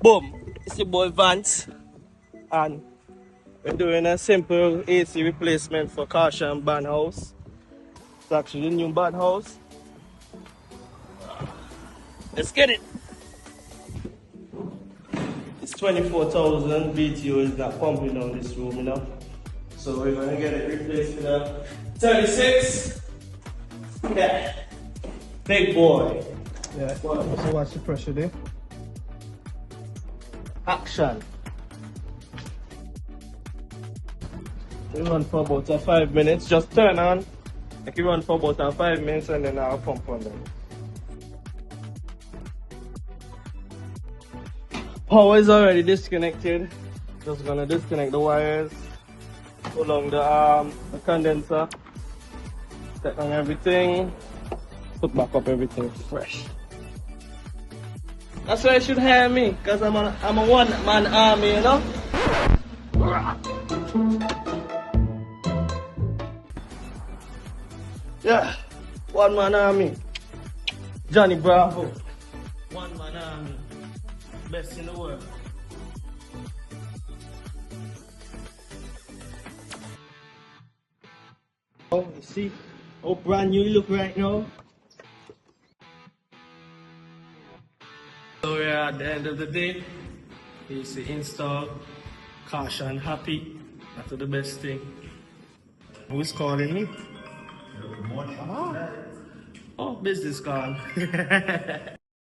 Boom, it's your boy VanZ, and we're doing a simple AC replacement for Kaution VanZ House. It's actually a new VanZ house. Let's get it. It's 24,000 BTU is not pumping down this room, you know. So we're gonna get it replaced with a 36. Yeah, big boy. Yeah, so what's the pressure there? Action. We run for about 5 minutes. Just turn on. I can run for about 5 minutes and then I'll pump on them. Power is already disconnected. Just gonna disconnect the wires, pull on the condenser, set on everything, put back up everything fresh. That's why you should hire me, because I'm a one-man army, you know? Yeah, one-man army. Johnny Bravo. One-man army. Best in the world. Oh, you see how brand new you look right now? So we're at the end of the day. You see install, Kaution happy. That's the best thing. Who's calling me? Oh, business call.